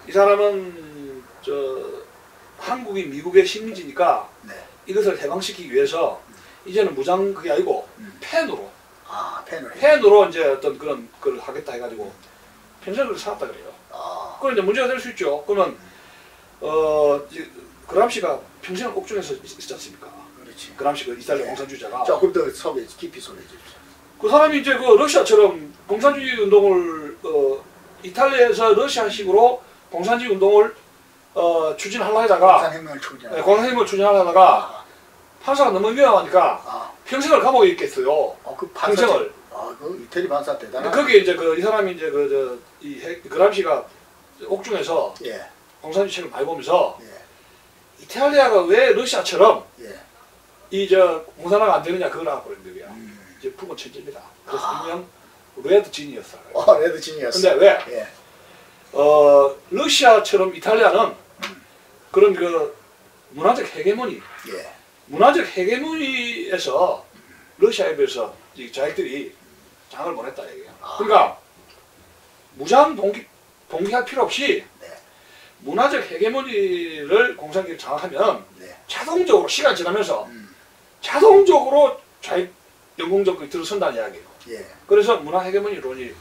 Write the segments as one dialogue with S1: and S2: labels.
S1: 이 사람은 한국이 미국의 식민지니까
S2: 네.
S1: 이것을 해방시키기 위해서 이제는 무장 그게 아니고 펜으로.
S2: 아,
S1: 펜으로 이제 어떤 그런 걸 하겠다 해가지고 평생을 그렇게 살았다 그래요.
S2: 아.
S1: 그건 이제 문제가 될 수 있죠. 그러면 그람시가 평생을 옥중에서 있지 않습니까?
S2: 그렇지.
S1: 그람시 그 이탈리아 공산주의자가.
S2: 조금 더 깊이 소개해 주십시오.
S1: 그 사람이 이제 그 러시아처럼 공산주의 운동을 이탈리아에서 러시아식으로 공산주의 운동을 추진하려 하다가 공산혁명을 추진하려다가 판사가 너무 위험하니까 평생을 감옥에 있겠어요.
S2: 그
S1: 평생을.
S2: 그 이태리 판사 대단하다.
S1: 거기에 이제 이 사람이 이제 그람시가 옥중에서 공산주의 책을 많이 보면서 이탈리아가 왜 러시아처럼 공산화가 안 되느냐 그걸 알아보는 거야. 이제 푸른 천재입니다. 그래서 일명 레드 지니어스.
S2: 레드 지니어스.
S1: 근데 왜? 러시아처럼 이탈리아는 그런 그 문화적 헤게모니, 문화적 헤게모니에서 러시아에 비해서 자기들이 장을 보냈다 얘기예요. 그러니까 무장 동기할 필요 없이 문화적 헤게모니를 공산주의를 장악하면 자동적으로 시간 지나면서 자동적으로 영공정권이 들어선다는 이야기예요. 그래서 문화 헤게모니론을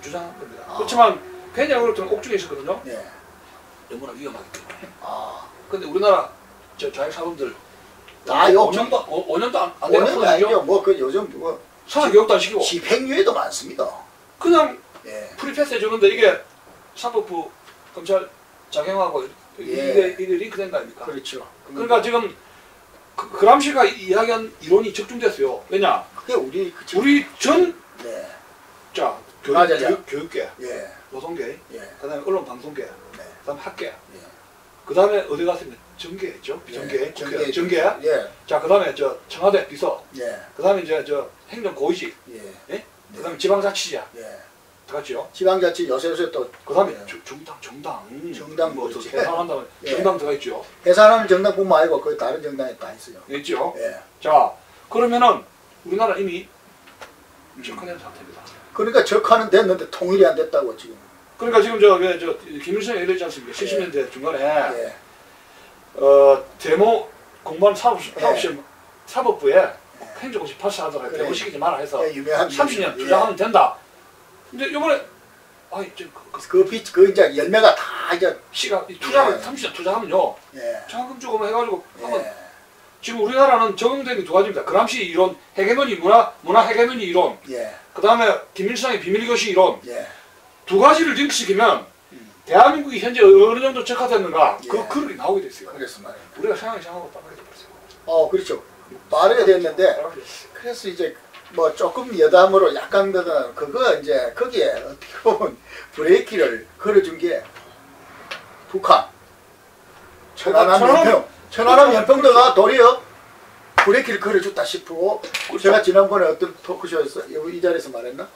S1: 주장한 겁니다. 그렇지만 괜히 어렵던 옥중에 있었거든요. 너무나 위험하기 때문에. 근데 우리나라 자유사범들 5년도 안 되는
S2: 아니죠. 그 요즘
S1: 사회교육도 안 시키고
S2: 집행유예도 많습니다.
S1: 그냥 프리패스 해주는데 이게 사법부 검찰 작용하고 이게 링크된 거 아닙니까?
S2: 그렇죠.
S1: 그러니까 지금 그람시가 이야기한 이론이 적중됐어요. 왜냐?
S2: 그게 우리
S1: 교육계, 노동계, 그다음에 언론 방송계, 그다음 학계, 그다음에 어디 갔으면 정계했죠. 비정계, 정계. 자, 그다음에 청와대 비서, 그다음에 이제 행정 고위직, 그다음에 지방자치제. 들어갔죠.
S2: 지방자치 요새 또
S1: 그다음에 정당 뭐 해산한다면 정당 들어가 있죠.
S2: 해산하는 정당뿐만 아니고 거의 다른 정당에 다 있어요.
S1: 있죠. 자, 그러면은 우리나라 이미 적화된 상태입니다.
S2: 그러니까 적화는 됐는데 통일이 안 됐다고 지금.
S1: 그러니까 지금 김일성이 얘기했지 않습니까? 70년대 중간에 데모 공무원 사법부에 행정고시 파스하더라도 데모 시키지 마라 해서 30년 투자하면 된다. 근데 이번에
S2: 그 이제 열매가 다 이제
S1: 투자를 30년 투자하면요. 장학금 주고 해가지고 하면 지금 우리나라는 적용되는 두 가지입니다. 그람시 이론, 헤게모니 문화 헤게모니 이론. 그 다음에 김일성의 비밀교시 이론. 두 가지를 링크시키면 대한민국이 현재 어느 정도 적화됐는가 그 그룹이 나오게 됐어요.
S2: 그래서 말이에요.
S1: 우리가 상황하고 빠르게 됐어요.
S2: 그렇죠. 빠르게 됐는데 그래서 이제 뭐 조금 여담으로 약간 그거 이제 거기에 어떻게 보면 브레이크를 걸어준 게 북한 천안함 연평도가 도리어 브레이크를 걸어줬다 싶고 제가 지난번에 어떤 토크쇼에서 이 자리에서 말했나?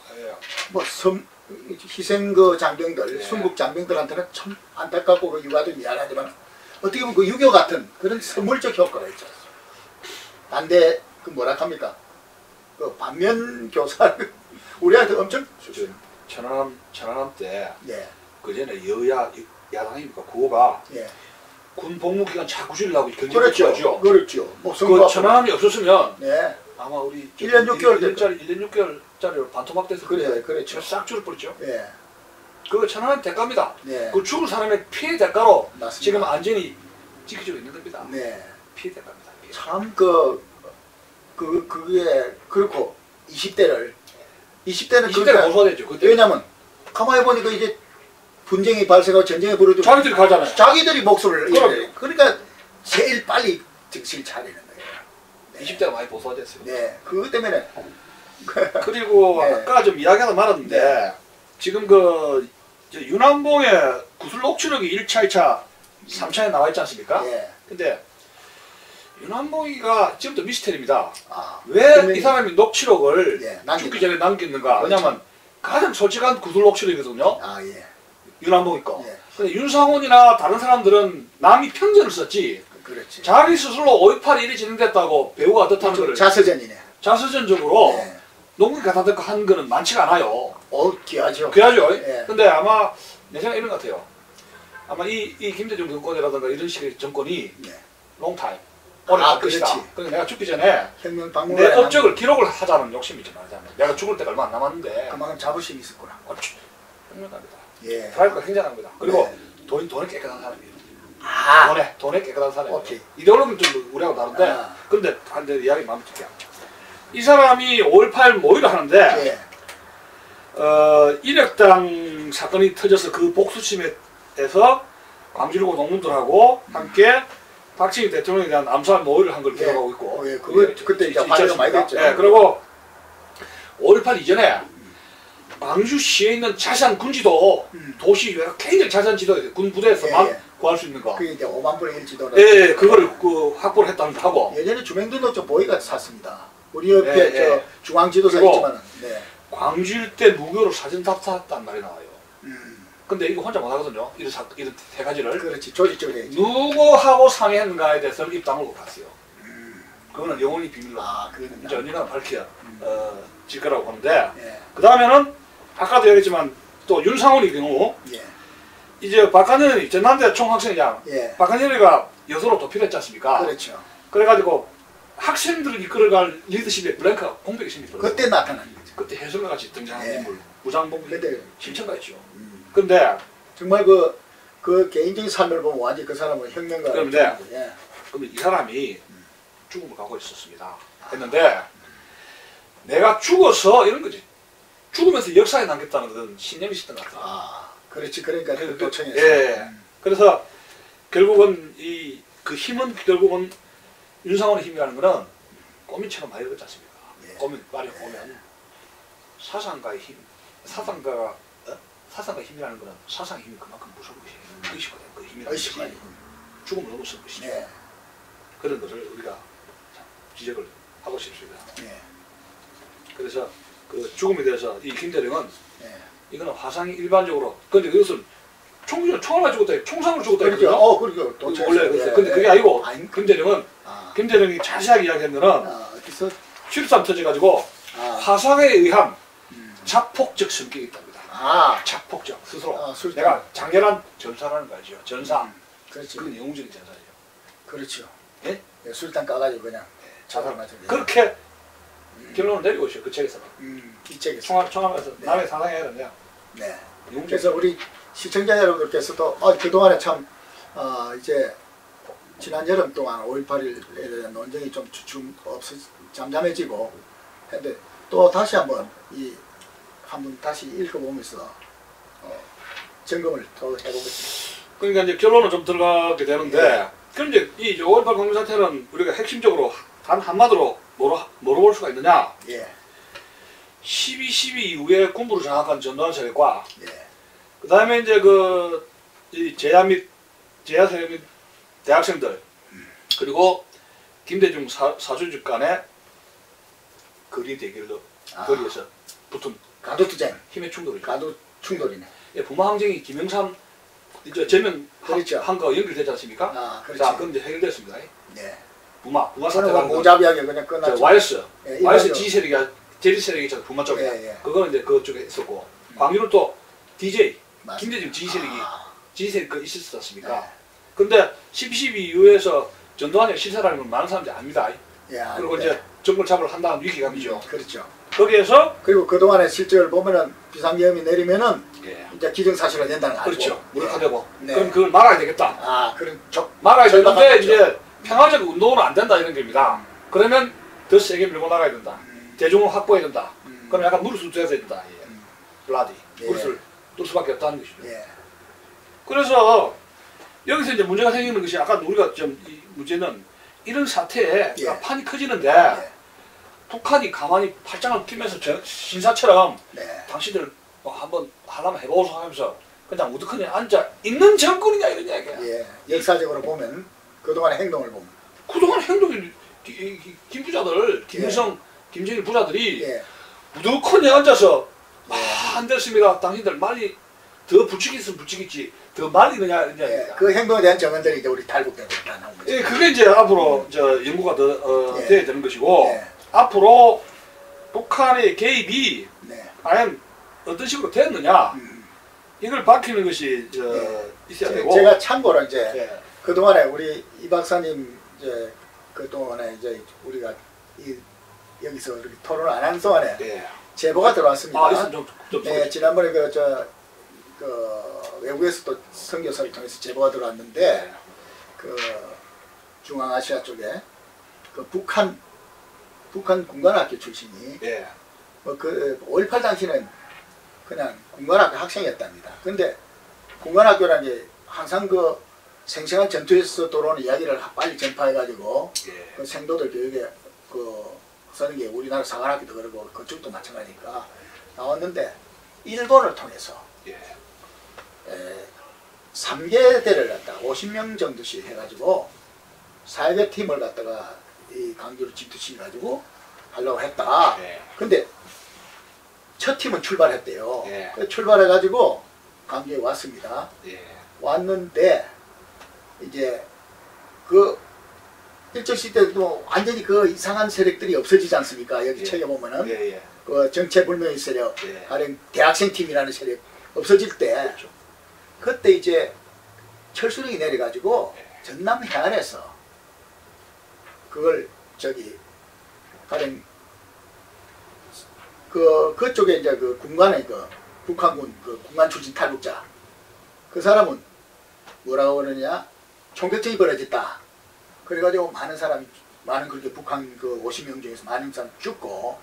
S2: 뭐 희생 그 장병들 순국 장병들한테는 참 안타깝고 그 유가도 미안하지만 어떻게 보면 그 유교 같은 그런 선물적 효과가 있죠. 반대 그 뭐라 합니까? 그 반면 교사 우리한테 엄청
S1: 천안함 때 그전에 야당이니까 구호가 군 복무 기간 자꾸 줄이려고
S2: 그렇죠.
S1: 그 천안함이 없었으면 아마 우리
S2: 1년
S1: 6개월짜리로 반토막돼서
S2: 그렇죠.
S1: 싹 줄어버렸죠. 그거 천안함 대가입니다. 그 죽을 사람의 피해 대가로 맞습니다. 지금 안전이 지켜지고 있는 겁니다. 피해 대가입니다.
S2: 참 그게 그렇고 20대는
S1: 고소되죠.
S2: 왜냐면 가만히 보니까 이제 분쟁이 발생하고 전쟁이 벌어지고
S1: 자기들이 가잖아요.
S2: 자기들이 목소리를 그러니까 제일 빨리 정신을 차리는 거예요.
S1: 20대가 많이 보수화됐어요.
S2: 그것 때문에
S1: 그리고 아까 좀 이야기하다 말았는데 지금 그 윤한봉의 구슬 녹취록이 1차, 2차, 3차에 나와 있지 않습니까? 근데 윤한봉이가 지금도 미스테리입니다. 왜 이 사람이 녹취록을 죽기 전에 남겼는가? 왜냐면 가장 솔직한 구슬 녹취록이거든요. 윤한봉이 거. 근데 윤상훈이나 다른 사람들은 남이 편견을 썼지. 자기 스스로 5.18이 이리 진행됐다고 배우가 어떻다는 거를 자서전적으로 녹음기 갖다 듣고 한 거는 많지가 않아요.
S2: 귀하죠.
S1: 근데 아마 내 생각에 이런 것 같아요. 아마 이 김대중 정권이라든가 이런 식의 정권이
S2: 네.
S1: 롱타임 오래 갈 것이다. 그래서 내가 죽기 전에 내 업적을 기록을 하자는 욕심이지 말자면 내가 죽을 때가 얼마 안 남았는데
S2: 그만큼 자부심이 있었구나.
S1: 현명합니다.
S2: 예.
S1: 드라이브가 굉장합니다. 그리고
S2: 네.
S1: 돈이 깨끗한 사람이에요.
S2: 아.
S1: 돈에 깨끗한 사람이에요.
S2: 오케이.
S1: 이데올로기는 좀 우리하고 다른데 근데 한 대 이야기 마음에 들게. 이 사람이 5.18 모의를 하는데 인혁당 사건이 터져서 그 복수심에서 광주일고 농민들하고 함께 박정희 대통령에 대한 암살 모의를 한 걸 기록하고 있고
S2: 그거 그때 이제 화제가 많이 됐죠.
S1: 그리고 5.18 이전에 광주시에 있는 자산 군지도 도시 굉장히 자산 지도 군 부대에서만 구할 수 있는 거.
S2: 그게 이제 5만 분의 1 지도를.
S1: 그거를 확보를 했다는 하고.
S2: 예전에 주민등록증 보이가 샀습니다. 우리 옆에 저 중앙지도사 있지만은.
S1: 광주 일대 무교로 사진 답사했단 말이 나와요. 근데 이거 혼자 못 하거든요. 이런 세 가지를.
S2: 그렇지. 조직적으로 해야지.
S1: 누구하고 상의했는가에 대해서는 입당을 못 갔어요. 그거는 영원히 비밀로.
S2: 그거는
S1: 이제 언젠가 질 거라고 보는데. 그 다음에는 아까도 얘기했지만 또 윤상원의 경우. 이제 박한현이 전남대 총학생회장. 박한현이가 여수로 도피를 했지 않습니까?
S2: 그렇죠.
S1: 그래가지고 학생들을 이끌어갈 리더십에 블랭크가 공백이 생겼어요.
S2: 그때 나타난 거죠.
S1: 그때 해설과 같이 등장한 인물. 무장봉이
S2: 그때
S1: 신청가였죠. 근데
S2: 정말 그 개인적인 삶을 보면 완전 그 사람은 혁명가.
S1: 그런데 그러면 이 사람이 죽음을 가고 있었습니다. 했는데 내가 죽어서 이런 거지. 죽으면서 역사에 남겠다는 그런 신념이 있었던 것 같아요.
S2: 그렇지. 그러니까 그 도청에서.
S1: 그래서 결국은 그 힘은 결국은 윤상원의 힘이라는 거는 꼬민처럼 많이 그렇지 않습니까? 말이 보면 사상가의 힘, 사상가의 힘이라는 거는 사상의 힘이 그만큼 무서운 것이에요. 의식화된 그 힘이라는 것이 죽음을 넘어선 것이죠. 그런 것을 우리가 지적을 하고 싶습니다. 그래서 그 죽음에 대해서 이 김대령은 이거는 화상이 일반적으로 근데 그것은 총알로 죽었다, 총상으로 죽었다
S2: 했거든요. 그렇죠.
S1: 원래 그랬어요. 근데 그게 아니고 김대령이 자세하게 이야기한 거는 7.3 터져가지고 화상에 의한 자폭적 성격이 있답니다. 자폭적 스스로. 내가 장렬한 전사라는 거죠. 전사.
S2: 그렇지.
S1: 그건 영웅적인 전사죠.
S2: 그렇죠. 술탄 까가지고 그냥 자살 맞죠.
S1: 그렇게 결론을 내리고 있어요. 그 책에서는.
S2: 이 책에서.
S1: 총알에서 남의 사상해야 된대요.
S2: 그래서 우리 시청자 여러분들께서도 그동안에 참 이제 지난 여름 동안 5.18에 대한 논쟁이 좀 잠잠해지고 근데 또 다시 한번 다시 읽어보면서 점검을 더 해보겠습니다.
S1: 그러니까 이제 결론은 좀 들어가게 되는데 그럼 이제 이 5.18 공개 사태는 우리가 핵심적으로 단 한마디로 뭐로 볼 수가 있느냐? 12.12 이후에 군부를 장악한 전두환 세력과 그 다음에 이제 이 제야 세력 및 대학생들 그리고 김대중 사주직 간의 거리 대결로 거리에서 붙은
S2: 가두투쟁
S1: 힘의 충돌이죠.
S2: 가두 충돌이네.
S1: 부마 항쟁이 김영삼 이제 제명
S2: 그렇죠.
S1: 한 거 연결되지 않습니까?
S2: 그렇죠.
S1: 그럼 이제 해결됐습니다. 부마
S2: 저는
S1: 사태라는
S2: 무자비하게 그냥 끝났죠.
S1: 와이스 지세력이 제리 세력이 있잖아요. 부마 쪽에. 그거는 이제 그쪽에 있었고 광주는 또 DJ 김대중 지세력이 있었지 않습니까? 근데 12.12 이후에서 전두환이 실세라는 건 많은 사람들이 압니다. 그리고 이제 정권 잡으러 한다는 위기감이죠.
S2: 그렇죠.
S1: 거기에서
S2: 그리고 그동안의 실적을 보면은 비상계엄이 내리면은 이제 기정사실화 된다는 거 알고.
S1: 그렇죠. 무력화되고. 그럼 그걸 막아야 되겠다.
S2: 그럼
S1: 막아야 되는데 이제 평화적 운동은 안 된다 이런 겁니다. 그러면 더 세게 밀고 나가야 된다. 대중을 확보해야 된다. 그럼 약간 무릇을 둬야 된다. 블라디. 무릇을 둘 수밖에 없다는 것이죠. 그래서 여기서 이제 문제가 생기는 것이 아까 우리가 이 문제는 이런 사태에 판이 커지는데 북한이 가만히 팔짱을 끼면서 신사처럼 당신들 한번 하려면 해보소 하면서 그냥 우두커니 앉아 있는 정권이냐 이런 이야기야.
S2: 역사적으로 보면 그동안의 행동을 보면
S1: 그동안 행동이 김 부자들 김일성 김정일 부자들이 우두커니 앉아서 안 됐습니다. 당신들 빨리 더 부추기으면 부추기지 더 말리느냐
S2: 그 행동에 대한 정언들이 이제 우리 탈북되고 나온 거죠.
S1: 그게 이제 앞으로 연구가 더 돼야 되는 것이고 앞으로 북한의 개입이 과연 어떤 식으로 됐느냐 이걸 밝히는 것이 있어야 되고.
S2: 제가 참고로 이제 그동안에 우리 이 박사님 이제 그동안에 이제 우리가 여기서 이렇게 토론을 안 하는 동안에 제보가 들어왔습니다. 네, 지난번에 외국에서 또 선교사를 통해서 제보가 들어왔는데 그 중앙아시아 쪽에 그 북한 군관학교 출신이 그 5.18 당시는 그냥 군관학교 학생이었답니다. 근데 군관학교라는 게 항상 그 생생한 전투에서 들어오는 이야기를 빨리 전파해가지고 그 생도들 교육에 쓰는 게 우리나라 사관학교도 그러고 그쪽도 마찬가지니까 나왔는데 일본을 통해서 3개대를 갖다가 50명 정도씩 해가지고 4개 팀을 갖다가 이 강주로 집투시켜가지고 하려고 했다. 근데 첫 팀은 출발했대요. 출발해가지고 강주에 왔습니다. 왔는데 이제 그 일정 시대도 완전히 그 이상한 세력들이 없어지지 않습니까? 여기 책에 보면은 그 정체불명의 세력, 가령 대학생 팀이라는 세력 없어질 때 그때 이제 철수령이 내려가지고 전남 해안에서 그걸 가령 그쪽에 이제 그 군관의 북한군 군관 출신 탈북자 그 사람은 뭐라고 그러냐 총격전이 벌어졌다. 그래가지고 많은 그렇게 북한 50명 중에서 많은 사람 죽고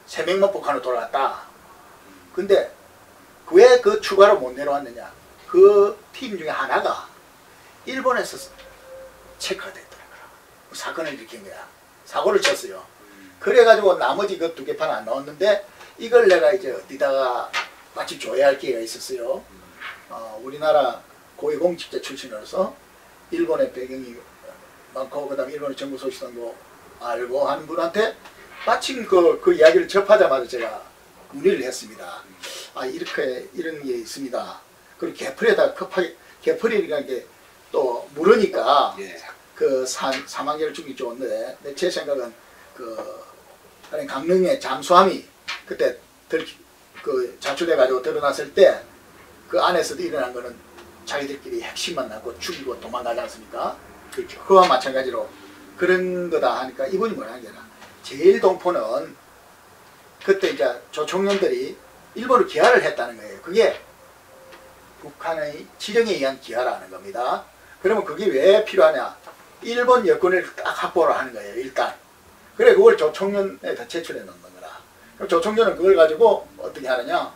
S2: 3명만 북한으로 돌아갔다. 근데 왜 그 추가로 못 내려왔느냐? 그 팀 중에 하나가 일본에서 체크가 됐더라고요. 사건을 일으킨 거야. 사고를 쳤어요. 그래가지고 나머지 그 2개 판 안 나왔는데 이걸 내가 이제 어디다가 마침 조회할 기회가 있었어요. 우리나라 고위공직자 출신으로서 일본의 배경이 많고 그다음에 일본의 정부 소식도 알고 하는 분한테 마침 그 이야기를 접하자마자 제가 문의를 했습니다. 이런 게 있습니다. 그리고 개풀에다 급하게 개풀이라는 게 또 물으니까 그 사망자를 죽이기 좋은데 제 생각은 강릉의 잠수함이 그때 자초돼가지고 드러났을 때 그 안에서도 일어난 거는 자기들끼리 핵심만 나고 죽이고 도망가지 않습니까? 그렇죠. 그와 마찬가지로 그런 거다 하니까 이분이 뭐라는 게 아니라 제일동포는 그때 이제 조총련들이 일본을 기하를 했다는 거예요. 그게 북한의 지령에 의한 기하라는 겁니다. 그러면 그게 왜 필요하냐? 일본 여권을 딱 확보를 하는 거예요. 일단. 그래 그걸 조총련에다 제출해 놓는 거라. 그럼 조총련은 그걸 가지고 어떻게 하느냐?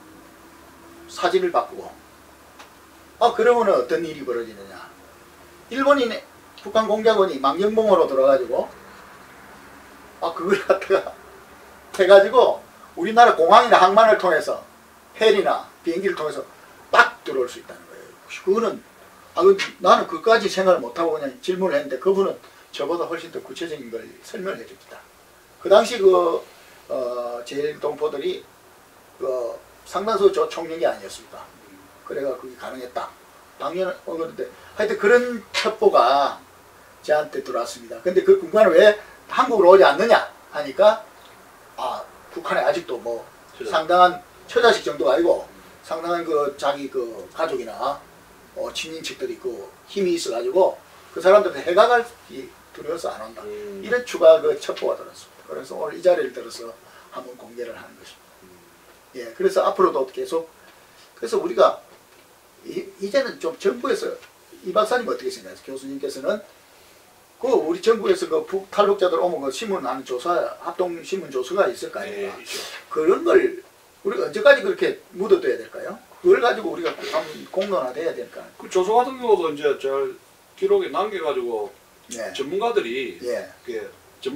S2: 사진을 바꾸고. 그러면 어떤 일이 벌어지느냐? 북한 공작원이 망경봉으로 들어가지고 그걸 갖다가 해가지고 우리나라 공항이나 항만을 통해서 헬이나 비행기를 통해서 딱 들어올 수 있다는 거예요. 그거는 나는 그까지 생각을 못하고 그냥 질문을 했는데 그분은 저보다 훨씬 더 구체적인 걸 설명을 해줍니다. 그 당시 제일동포들이 상당수 조총련이 아니었습니까? 그래가 그게 가능했다. 당연히 그런데 하여튼 그런 첩보가 저한테 들어왔습니다. 근데 그 군관은 왜 한국으로 오지 않느냐 하니까 북한에 아직도 상당한 처자식 정도가 아니고 상당한 자기 가족이나 친인척들이 힘이 있어가지고 그 사람들은 해가갈기 두려워서 안 온다. 이런 추가 첩보가 들었습니다. 그래서 오늘 이 자리를 들어서 한번 공개를 하는 것입니다. 그래서 앞으로도 계속 그래서 우리가 이제는 좀 정부에서 이 박사님 어떻게 생각하세요? 교수님께서는 우리 정부에서 북탈북자들 오면 신문하는 합동 신문 조서가 있을 거 아닙니까? 그런 걸 우리가 언제까지 그렇게 묻어둬야 될까요? 그걸 가지고 우리가 공론화돼야 될까요?
S1: 그 조서 같은 경우도 이제 기록에 남겨가지고 전문가들이